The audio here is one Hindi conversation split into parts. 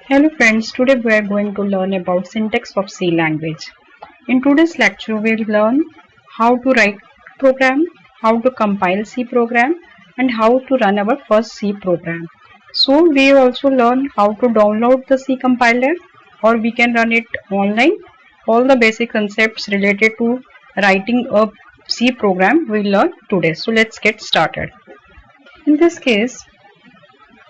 Hello friends, today we are going to learn about syntax of C language. In today's lecture we will learn how to write program, how to compile C program and how to run our first C program. So we also learn how to download the C compiler or we can run it online. All the basic concepts related to writing a C program we will learn today. So let's get started. In this case,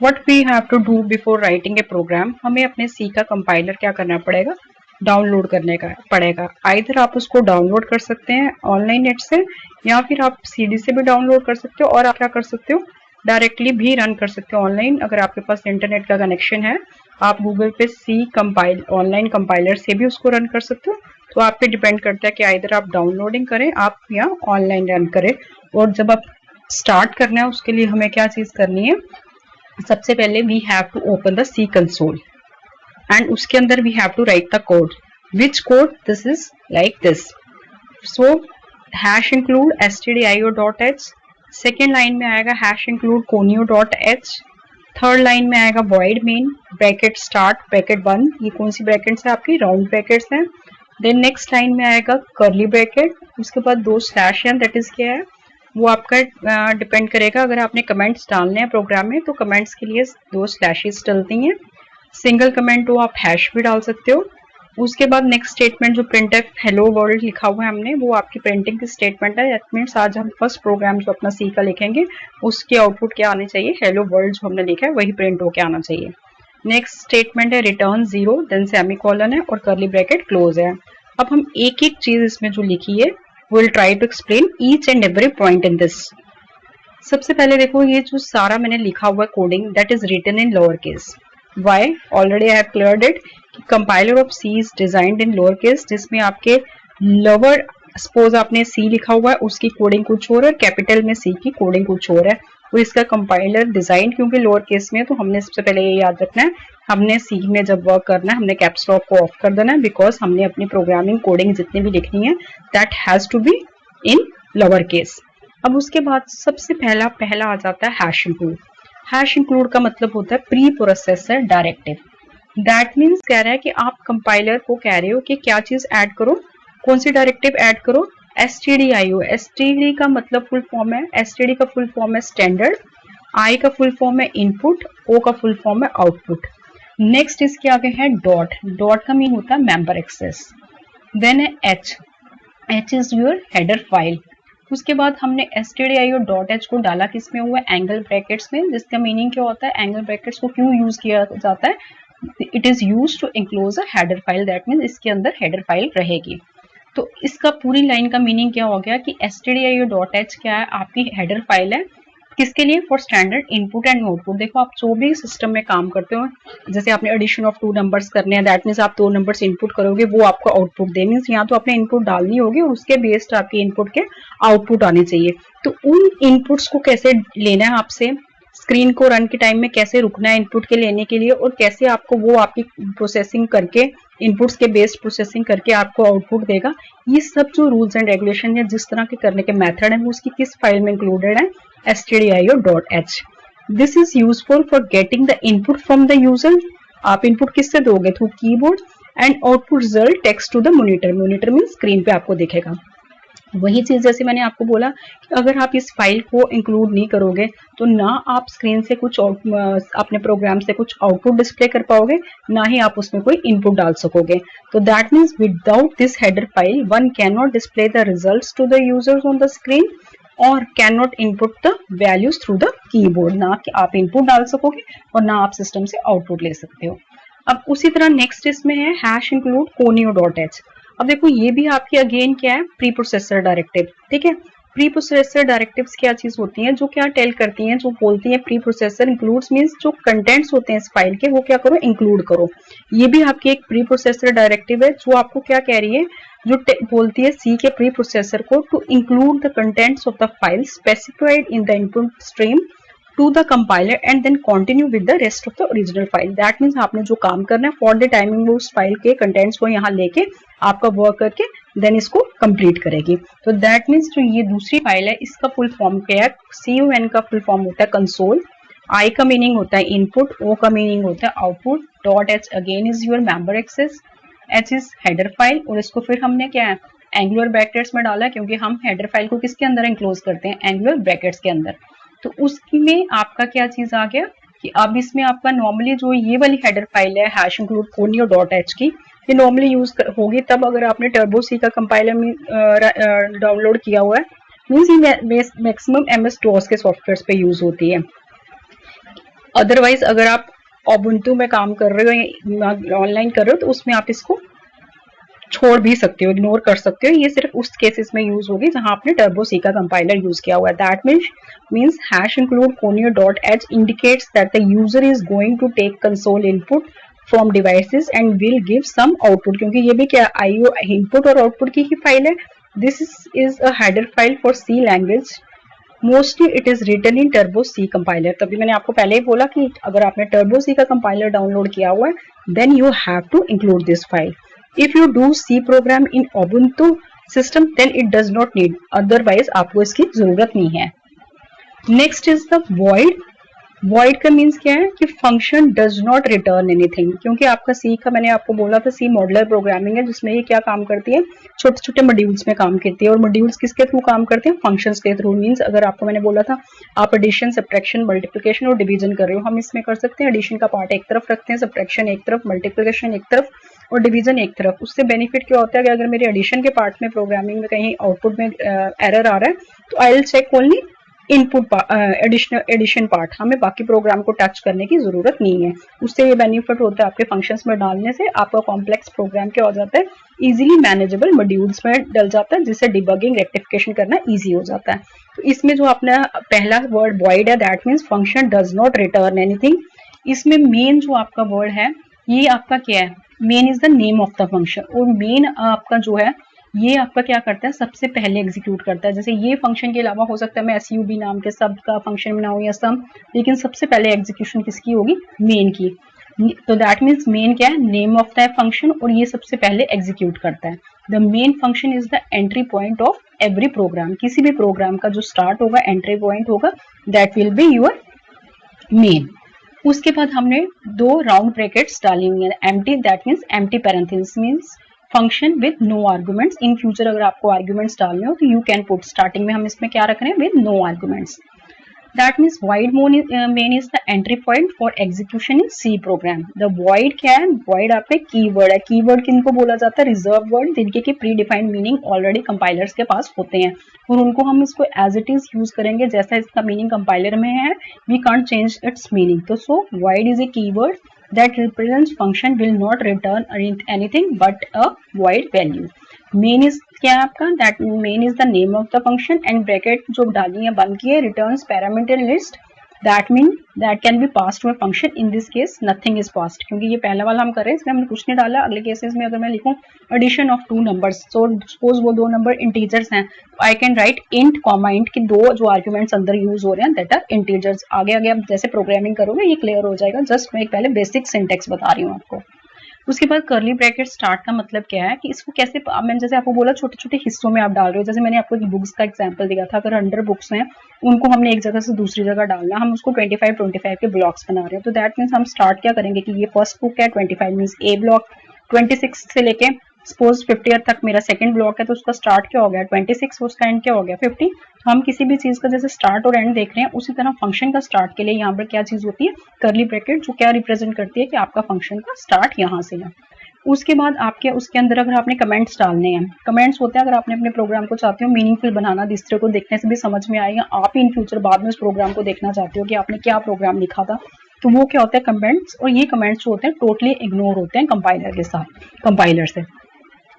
what we have to do before writing a program, हमें अपने सी का कंपाइलर क्या करना पड़ेगा, डाउनलोड करने का पड़ेगा। आइदर आप उसको डाउनलोड कर सकते हैं ऑनलाइन नेट से या फिर आप सीडी से भी डाउनलोड कर सकते हो और आप क्या कर सकते हो, डायरेक्टली भी रन कर सकते हो ऑनलाइन। अगर आपके पास इंटरनेट का कनेक्शन है आप गूगल पे सी कंपाइल ऑनलाइन कंपाइलर से भी उसको रन कर सकते हो। तो आप पे डिपेंड करता है कि आइदर आप डाउनलोडिंग करें आप या ऑनलाइन रन करें। और जब आप स्टार्ट करना है उसके लिए हमें क्या चीज़ करनी है, सबसे पहले we have to open the C console and उसके अंदर we have to write the code. Which code? This is like this. So hash include stdio.h, second line में आएगा hash include conio.h, third line में आएगा void main bracket start bracket 1, ये कौन सी ब्रैकेट्स है आपकी, राउंड ब्रैकेट्स हैं। देन नेक्स्ट लाइन में आएगा कर्ली ब्रैकेट, उसके बाद दो स्लैश हैं, दैट इज क्या है वो आपका डिपेंड करेगा। अगर आपने कमेंट्स डालने हैं प्रोग्राम में तो कमेंट्स के लिए दो स्लैशेस डलती हैं। सिंगल कमेंट हो आप हैश भी डाल सकते हो। उसके बाद नेक्स्ट स्टेटमेंट जो प्रिंटफ हेलो वर्ल्ड लिखा हुआ है हमने, वो आपकी प्रिंटिंग की स्टेटमेंट है। दैट मीन्स आज हम फर्स्ट प्रोग्राम जो अपना सी का लिखेंगे उसके आउटपुट क्या आने चाहिए, हेलो वर्ल्ड जो हमने लिखा है वही प्रिंट होके आना चाहिए। नेक्स्ट स्टेटमेंट है रिटर्न 0, देन सेमीकोलन है और कर्ली ब्रैकेट क्लोज है। अब हम एक एक चीज इसमें जो लिखी है we'll try to explain each and every point in this. सबसे पहले देखो ये जो सारा मैंने लिखा हुआ coding that is written in lower case. Why? Already I have cleared it. Compiler of C is designed in lower case, जिसमें आपके lower सपोज आपने C लिखा हुआ है उसकी कोडिंग कुछ और है, कैपिटल में C की कोडिंग कुछ और है। और इसका कंपाइलर डिजाइन क्योंकि लोअर केस में है तो हमने सबसे पहले ये याद रखना है, हमने सी में जब वर्क करना है हमने कैप्स लॉक को ऑफ कर देना है, बिकॉज हमने अपनी प्रोग्रामिंग कोडिंग जितनी भी लिखनी है that has to be in lower case. अब उसके बाद सबसे पहला आ जाता है हैश इंक्लूड। हैश इंक्लूड का मतलब होता है pre processor directive. That means कह रहा है कि आप कंपाइलर को कह रहे हो कि क्या चीज ऐड करो, कौन सी डायरेक्टिव ऐड करो, stdio। std का मतलब फुल फॉर्म है, std का फुल फॉर्म है स्टैंडर्ड, i का फुल फॉर्म है इनपुट, o का फुल फॉर्म है आउटपुट। नेक्स्ट इसके आगे है डॉट, डॉट का मीन होता है मेंबर एक्सेस। देन है h, h is your header file. उसके बाद हमने stdio.h को डाला किसमें हुआ है, एंगल ब्रैकेट्स में, जिसका मीनिंग क्या होता है, एंगल ब्रैकेट्स को क्यों यूज किया जाता है, it is use to enclose a header file. That means इसके अंदर हेडर फाइल रहेगी। तो इसका पूरी लाइन का मीनिंग क्या हो गया कि stdio.h क्या है, आपकी हेडर फाइल है किसके लिए, for standard input and output. देखो आप जो भी सिस्टम में काम करते हो, जैसे आपने एडिशन ऑफ 2 नंबर्स करने हैं, दैट मीन्स आप 2 नंबर्स इनपुट करोगे वो आपको आउटपुट दे, मीन्स यहाँ तो आपने इनपुट डालनी होगी और उसके बेस्ड आपके इनपुट के आउटपुट आने चाहिए। तो उन इनपुट्स को कैसे लेना है आपसे, स्क्रीन को रन के टाइम में कैसे रुकना है इनपुट के लेने के लिए, और कैसे आपको वो आपकी प्रोसेसिंग करके इनपुट्स के बेस्ड प्रोसेसिंग करके आपको आउटपुट देगा, ये सब जो रूल्स एंड रेगुलेशन है जिस तरह के करने के मेथड है वो उसकी किस फाइल में इंक्लूडेड है, stdio.h। This is useful for getting the input from the user. आप इनपुट किससे दोगे, through keyboard, and output result text to the monitor. Monitor mean screen पे आपको दिखेगा। वही चीज जैसे मैंने आपको बोला कि अगर आप इस फाइल को इंक्लूड नहीं करोगे तो ना आप स्क्रीन से कुछ अपने प्रोग्राम से कुछ आउटपुट डिस्प्ले कर पाओगे, ना ही आप उसमें कोई इनपुट डाल सकोगे। तो that means without this header file one can not display the results to the users on the screen और can not input the values through the keyboard. ना कि आप इनपुट डाल सकोगे और ना आप सिस्टम से आउटपुट ले सकते हो। अब उसी तरह नेक्स्ट इसमें है हैश इंक्लूड conio.h। अब देखो ये भी आपकी अगेन क्या है, प्री प्रोसेसर डायरेक्टिव। ठीक है, प्री प्रोसेसर डायरेक्टिव्स क्या चीज होती हैं, जो क्या टेल करती हैं, जो बोलती हैं प्री प्रोसेसर इंक्लूड्स मींस जो कंटेंट्स होते हैं इस फाइल के वो क्या करो, इंक्लूड करो। ये भी आपकी एक प्री प्रोसेसर डायरेक्टिव है जो आपको क्या कह रही है, जो बोलती है सी के प्री प्रोसेसर को to include the contents of the file specified in the input stream to the compiler and then continue with the rest of the original file. That means आपने जो काम करना है फॉर द टाइमिंग वो उस फाइल के कंटेंट्स को यहाँ लेके आपका वर्क करके देन इसको कंप्लीट करेगी। तो दैट मीन्स जो ये दूसरी फाइल है इसका फुल फॉर्म क्या है, CUN का फुल फॉर्म होता है कंसोल, आई का मीनिंग होता है इनपुट, ओ का मीनिंग होता है output, dot H again is your member access, H is header file, और इसको फिर हमने क्या है एंगुलर ब्रैकेट्स में डाला क्योंकि हम हेडर फाइल को किसके अंदर एंक्लोज करते हैं, एंगुलर ब्रैकेट्स के अंदर। तो उसमें आपका क्या चीज आ गया कि अब इसमें आपका नॉर्मली जो ये वाली हेडर फाइल है हैश इंक्लूड कोनी और डॉट एच की, ये नॉर्मली यूज होगी तब अगर आपने टर्बो सी का कंपाइलर डाउनलोड किया हुआ है, मीन्स ये मैक्सिमम एमएस डॉस के सॉफ्टवेयर पे यूज होती है। अदरवाइज अगर आप उबुंटू में काम कर रहे हो, ऑनलाइन कर रहे हो, तो उसमें आप इसको छोड़ भी सकते हो, इग्नोर कर सकते हो। ये सिर्फ उस केसेस में यूज होगी जहां आपने टर्बो सी का कंपाइलर यूज किया हुआ है। That means hash include conio dot H indicates that the user is going to take console input from devices and will give some output, क्योंकि ये भी क्या आईओ इनपुट और आउटपुट की ही फाइल है। This is a header file for C language, mostly it is written in turbo C compiler. तभी मैंने आपको पहले ही बोला कि अगर आपने टर्बो सी का कंपाइलर डाउनलोड किया हुआ है, then you have to include this file. If you do C program in Ubuntu system, then it does not need. Otherwise, आपको इसकी जरूरत नहीं है। Next is the void. Void का मीन्स क्या है कि function does not return anything, क्योंकि आपका सी का मैंने आपको बोला था सी मॉडुलर प्रोग्रामिंग है जिसमें ये क्या काम करती है, छोटे छोटे मॉड्यूल्स में काम करती है। और मॉड्यूल्स किसके थ्रू काम करते हैं, फंक्शंस के थ्रू। मीन्स अगर आपको मैंने बोला था आप एडिशन, सब्ट्रैक्शन, मल्टीप्लिकेशन और डिवीजन कर रहे हो, हम इसमें कर सकते हैं एडिशन का पार्ट एक तरफ रखते हैं, सब्ट्रैक्शन एक तरफ, मल्टीप्लिकेशन एक तरफ और डिवीजन एक तरफ। उससे बेनिफिट क्या होता है कि अगर मेरे एडिशन के पार्ट में प्रोग्रामिंग में कहीं आउटपुट में एरर आ रहा है तो I will check only input addition part, हमें बाकी प्रोग्राम को टच करने की जरूरत नहीं है। उससे ये बेनिफिट होता है आपके फंक्शंस में डालने से आपका कॉम्प्लेक्स प्रोग्राम क्या हो जाता है, इजीली मैनेजेबल मॉड्यूल्स में डल जाता है, जिससे डिबगिंग रेक्टिफिकेशन करना इजी हो जाता है। तो इसमें जो अपना पहला वर्ड वॉइड है, that means function does not return anything. इसमें मेन जो आपका वर्ड है ये आपका क्या है, main is the name of the function. और मेन आपका जो है ये आपका क्या करता है, सबसे पहले एग्जीक्यूट करता है। जैसे ये फंक्शन के अलावा हो सकता है मैं SUB नाम के सब का फंक्शन बनाऊं या सम, लेकिन सबसे पहले एग्जीक्यूशन किसकी होगी, मेन की। तो दैट मीन्स मेन क्या है, नेम ऑफ द फंक्शन, और ये सबसे पहले एग्जीक्यूट करता है। The main function is the entry point of every program, किसी भी प्रोग्राम का जो स्टार्ट होगा एंट्री पॉइंट होगा, that will be your main. उसके बाद हमने दो राउंड ब्रैकेट्स डाली हुई है, empty, that means empty parenthesis means function with no arguments. In future अगर आपको आर्गुमेंट्स डालने हो तो यू कैन पुट, स्टार्टिंग में हम इसमें क्या रख रहे हैं, with no arguments. That means void main is the entry point for execution in C program. The void क्या है, void आपका कीवर्ड है। कीवर्ड किनको बोला जाता है, रिजर्व वर्ड, जिनके की pre defined meaning already compilers के पास होते हैं, और उनको हम इसको एज इट इज यूज करेंगे जैसा इसका मीनिंग कंपाइलर में है, we can't change its meaning. तो so void is a keyword that represents function will not return anything but a void value. Main is क्या है आपका, that main is the name of the function and bracket जो डाली है बंद की है, returns parameter list, that mean that can be passed to a function. In this case nothing is passed, क्योंकि ये पहला वाला हम कर रहे हैं इसमें हमने कुछ नहीं डाला। अगले केसेस में अगर मैं लिखूं addition of two numbers, so suppose वो दो नंबर इंटीजर्स हैं, I can write int comma int की दो जो आर्ग्यूमेंट्स अंदर यूज हो रहे हैं दैट आर इंटीजर्स। आगे आगे आप जैसे प्रोग्रामिंग करोगे ये क्लियर हो जाएगा, जस्ट मैं एक पहले बेसिक सिंटेक्स बता रही हूँ आपको। उसके बाद कर्ली ब्रैकेट स्टार्ट का मतलब क्या है कि इसको कैसे, मैंने जैसे आपको बोला छोटे छोटे हिस्सों में आप डाल रहे हो, जैसे मैंने आपको बुक्स का एग्जांपल दिया था, अगर 100 बुक्स हैं उनको हमने एक जगह से दूसरी जगह डालना, हम उसको 25 के ब्लॉक्स बना रहे हो। तो दैट मीन्स हम स्टार्ट क्या करेंगे कि ये फर्स्ट बुक है 25 मीन्स ए ब्लॉक, 26 से लेके सपोज 50 तक मेरा सेकंड ब्लॉक है, तो उसका स्टार्ट क्या हो गया 26, उसका एंड क्या हो गया 50। तो हम किसी भी चीज का जैसे स्टार्ट और एंड देख रहे हैं, उसी तरह फंक्शन का स्टार्ट के लिए यहाँ पर क्या चीज होती है, कर्ली ब्रैकेट, जो क्या रिप्रेजेंट करती है कि आपका फंक्शन का स्टार्ट यहाँ से है। उसके बाद आपके उसके अंदर अगर आपने कमेंट्स डालने हैं, कमेंट्स होते हैं अगर आपने अपने प्रोग्राम को चाहते हो मीनिंगफुल बनाना, दूसरे को देखने से भी समझ में आएगा, आप इन फ्यूचर बाद में उस प्रोग्राम को देखना चाहते हो कि आपने क्या प्रोग्राम लिखा था, तो वो क्या होता है कमेंट्स। और ये कमेंट्स जो होते हैं टोटली इग्नोर होते हैं कंपाइलर के साथ, कंपाइलर से।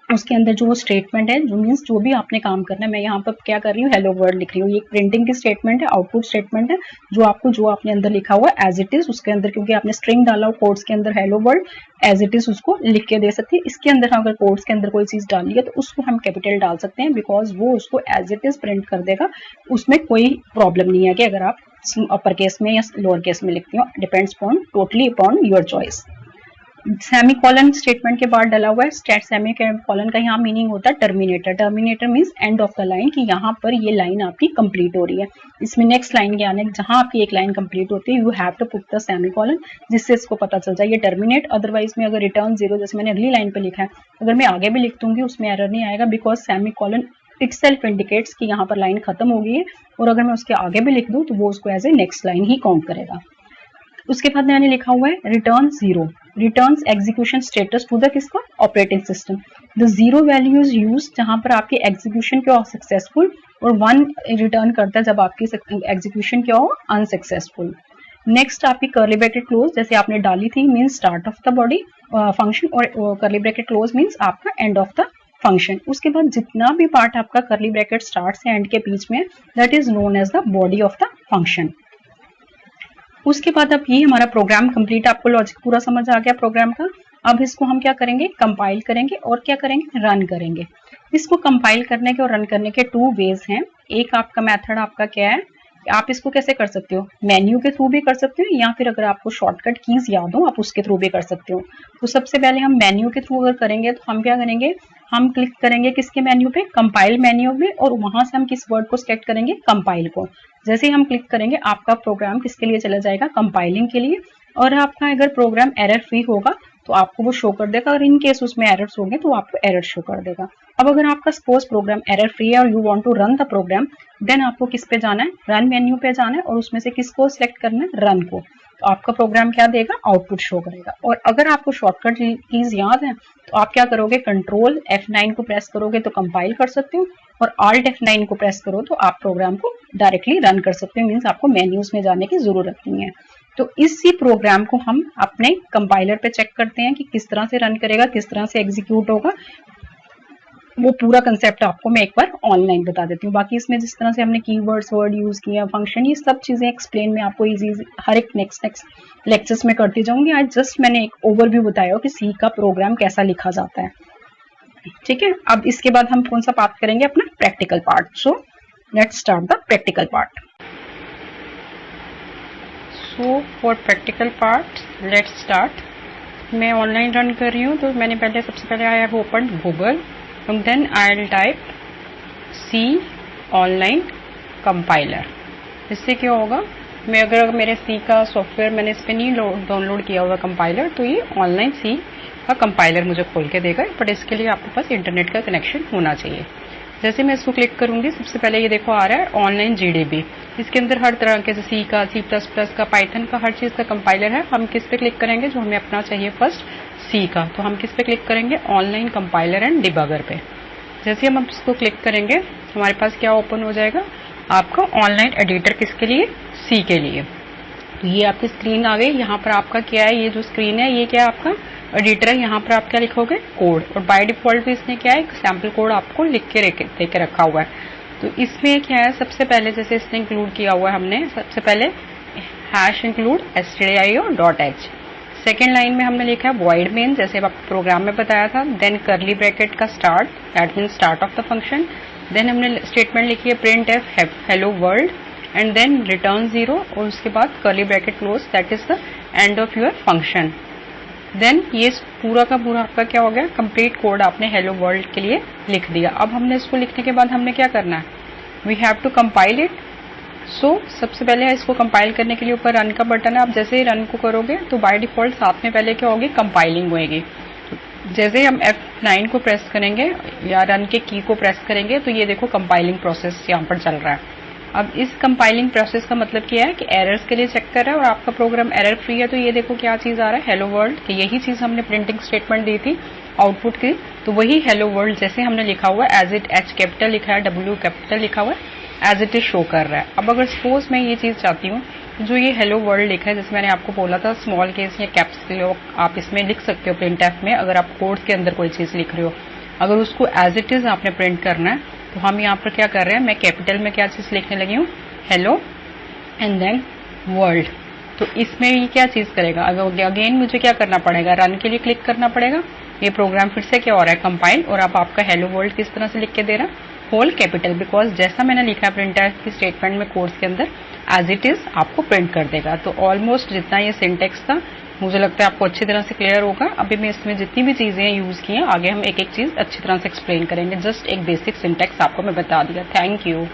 उसके अंदर जो स्टेटमेंट है, जो मीन्स जो भी आपने काम करना है, मैं यहाँ पर क्या कर रही हूँ, हेलो वर्ल्ड लिख रही हूँ, ये प्रिंटिंग की स्टेटमेंट है, आउटपुट स्टेटमेंट है, जो आपको जो आपने अंदर लिखा हुआ है एज इट इज उसके अंदर, क्योंकि आपने स्ट्रिंग डाला हो कोड्स के अंदर hello world as it is उसको लिख के दे सकते हैं। इसके अंदर हम अगर कोड्स के अंदर कोई चीज डाली है तो उसको हम कैपिटल डाल सकते हैं, बिकॉज वो उसको एज इट इज प्रिंट कर देगा, उसमें कोई प्रॉब्लम नहीं है कि अगर आप अपर केस में या लोअर केस में लिखते हो, depends upon totally upon your choice. Semicolon statement के बाद डला हुआ है। सेमीकोलन का यहाँ मीनिंग होता है terminator. Terminator means and of the line, कि यहाँ पर ये लाइन आपकी कंप्लीट हो रही है। इसमें नेक्स्ट लाइन के आने जहाँ आपकी एक लाइन कंप्लीट होती है, you have to put the semicolon, जिससे इसको पता चल जाए ये टर्मिनेट। अदरवाइज में अगर रिटर्न 0 जैसे मैंने अगली लाइन पे लिखा है, अगर मैं आगे भी लिख दूंगी उसमें एरर नहीं आएगा, बिकॉज सेमीकोलन इटसेल्फ इंडिकेट्स कि यहाँ पर लाइन खत्म हो गई है, और अगर मैं उसके आगे भी लिख दूं तो वो उसको एज ए नेक्स्ट लाइन ही काउंट करेगा। उसके बाद मैंने लिखा हुआ है return 0, returns execution status to the किसका operating system. The 0 value is use जहां पर आपकी एग्जीक्यूशन क्या हो सक्सेसफुल, और 1 रिटर्न करता है जब आपकी एग्जीक्यूशन क्या हो अनसक्सेसफुल। नेक्स्ट आपकी कर्ली ब्रैकेट क्लोज जैसे आपने डाली थी, means start of the body function, और कर्ली ब्रैकेट क्लोज मीन्स आपका एंड ऑफ द फंक्शन। उसके बाद जितना भी पार्ट आपका कर्ली ब्रैकेट स्टार्ट से एंड के बीच में, that is known as the body of the function. उसके बाद अब ये हमारा प्रोग्राम कंप्लीट, आपको लॉजिक पूरा समझ आ गया प्रोग्राम का। अब इसको हम क्या करेंगे, कंपाइल करेंगे और क्या करेंगे, रन करेंगे। इसको कंपाइल करने के और रन करने के 2 वेज हैं। एक आपका मेथड आपका क्या है, आप इसको कैसे कर सकते हो, मेन्यू के थ्रू भी कर सकते हो, या फिर अगर आपको शॉर्टकट कीज याद हो आप उसके थ्रू भी कर सकते हो। तो सबसे पहले हम मेन्यू के थ्रू अगर करेंगे तो हम क्या करेंगे, हम क्लिक करेंगे किसके मेन्यू पे, कंपाइल मेन्यू में, और वहां से हम किस वर्ड को सिलेक्ट करेंगे, कंपाइल को। जैसे ही हम क्लिक करेंगे आपका प्रोग्राम किसके लिए चला जाएगा, कंपाइलिंग के लिए। और आपका अगर प्रोग्राम एरर फ्री होगा तो आपको वो शो कर देगा, और इन केस उसमें एरर्स होंगे तो आपको एरर शो कर देगा। अब अगर आपका सपोज प्रोग्राम एरर फ्री है और you want to run the program, then आपको किस पे जाना है, रन मेन्यू पे जाना है, और उसमें से किसको सिलेक्ट करना है, रन को। तो आपका प्रोग्राम क्या देगा, आउटपुट शो करेगा। और अगर आपको शॉर्टकट कीज याद है तो आप क्या करोगे, कंट्रोल F9 को प्रेस करोगे तो कंपाइल कर सकते हो, और Alt F9 को प्रेस करो तो आप प्रोग्राम को डायरेक्टली रन कर सकते हो, मीन्स आपको मेन्यूज में जाने की जरूरत नहीं है। तो इसी प्रोग्राम को हम अपने कंपाइलर पे चेक करते हैं कि किस तरह से रन करेगा, किस तरह से एग्जीक्यूट होगा। वो पूरा कंसेप्ट आपको मैं एक बार ऑनलाइन बता देती हूँ। बाकी इसमें जिस तरह से हमने कीवर्ड्स वर्ड यूज किया, फंक्शन, ये सब चीजें एक्सप्लेन में आपको इजी हर एक नेक्स्ट लेक्चर्स में करती जाऊंगी। आज जस्ट मैंने एक ओवरव्यू बताया कि सी का प्रोग्राम कैसा लिखा जाता है, ठीक है। अब इसके बाद हम कौन सा बात करेंगे, अपना practical part. So let's start the practical part. So for practical part let's start. मैं ऑनलाइन रन कर रही हूँ, तो मैंने पहले सबसे पहले I have open Google, and then I'll type C online compiler. इससे क्या होगा, मैं अगर मेरे C का सॉफ्टवेयर मैंने इस पर नहीं डाउनलोड किया हुआ कंपाइलर, तो ये ऑनलाइन C का कंपाइलर मुझे खोल के देगा, बट इसके लिए आपके पास इंटरनेट का कनेक्शन होना चाहिए। जैसे मैं इसको क्लिक करूंगी, सबसे पहले ये देखो आ रहा है ऑनलाइन GDB। इसके अंदर हर तरह के C का, C++ का, पाइथन का, हर चीज़ का कंपाइलर है। हम किस पे क्लिक करेंगे, जो हमें अपना चाहिए फर्स्ट C का, तो हम किस पे क्लिक करेंगे, ऑनलाइन कंपाइलर एंड डिबगर पे। जैसे हम इसको क्लिक करेंगे हमारे पास क्या ओपन हो जाएगा, आपका ऑनलाइन एडिटर किसके लिए, C के लिए। तो ये आपकी स्क्रीन आ गई। यहाँ पर आपका क्या है, ये जो स्क्रीन है ये क्या है, आपका एडिटर है। यहाँ पर आप क्या लिखोगे, कोड, और बाय डिफॉल्ट भी इसने क्या है, एक सैम्पल कोड आपको लिख के दे के रखा हुआ है। तो इसमें क्या है, सबसे पहले जैसे इसने इंक्लूड किया हुआ है हमने, सबसे पहले #include stdio.h। सेकेंड लाइन में हमने लिखा है void main, जैसे आपको प्रोग्राम में बताया था। देन कर्ली ब्रैकेट का start, that mean start of the function. Then हमने स्टेटमेंट लिखी है printf hello world, and then return 0, और उसके बाद curly bracket close, that is the end of your function. Then ये पूरा का पूरा आपका क्या हो गया, कंप्लीट कोड आपने हेलो वर्ल्ड के लिए लिख दिया। अब हमने इसको लिखने के बाद हमने क्या करना है, we have to compile it. So सबसे पहले इसको कंपाइल करने के लिए ऊपर रन का बटन है। आप जैसे ही रन को करोगे तो बाय डिफॉल्ट साथ में पहले क्या होगी, कंपाइलिंग होएगी। जैसे ही हम F9 को प्रेस करेंगे या रन के की को प्रेस करेंगे तो ये देखो कंपाइलिंग प्रोसेस यहाँ पर चल रहा है। अब इस कंपाइलिंग प्रोसेस का मतलब क्या है कि एरर्स के लिए चेक कर रहा है, और आपका प्रोग्राम एरर फ्री है। तो ये देखो क्या चीज आ रहा है, हेलो वर्ल्ड, कि यही चीज हमने प्रिंटिंग स्टेटमेंट दी थी आउटपुट की, तो वही हेलो वर्ल्ड जैसे हमने लिखा हुआ है, एज इट H कैपिटल लिखा है, W कैपिटल लिखा हुआ है, एज इट इज शो कर रहा है। अब अगर सपोज मैं ये चीज चाहती हूँ, जो ये हेलो वर्ल्ड लिखा है, जैसे मैंने आपको बोला था स्मॉल केस या कैप्स आप इसमें लिख सकते हो प्रिंटफ में, अगर आप कोड के अंदर कोई चीज लिख रहे हो, अगर उसको एज इट इज आपने प्रिंट करना है, तो हम यहाँ पर क्या कर रहे हैं, मैं कैपिटल में क्या चीज लिखने लगी हूँ, हेलो एंड देन वर्ल्ड। तो इसमें ये क्या चीज करेगा, अगेन मुझे क्या करना पड़ेगा, रन के लिए क्लिक करना पड़ेगा। ये प्रोग्राम फिर से क्या हो रहा है, कंपाइल, और अब आपका हेलो वर्ल्ड किस तरह से लिख के दे रहा है, होल कैपिटल, बिकॉज जैसा मैंने लिखा है प्रिंटफ की स्टेटमेंट में कोड्स के अंदर, एज इट इज आपको प्रिंट कर देगा। तो ऑलमोस्ट जितना ये सिंटेक्स था मुझे लगता है आपको अच्छी तरह से क्लियर होगा। अभी मैं इसमें जितनी भी चीजें यूज की हैं आगे हम एक एक चीज अच्छी तरह से एक्सप्लेन करेंगे। जस्ट एक बेसिक सिंटैक्स आपको मैं बता दिया। Thank you.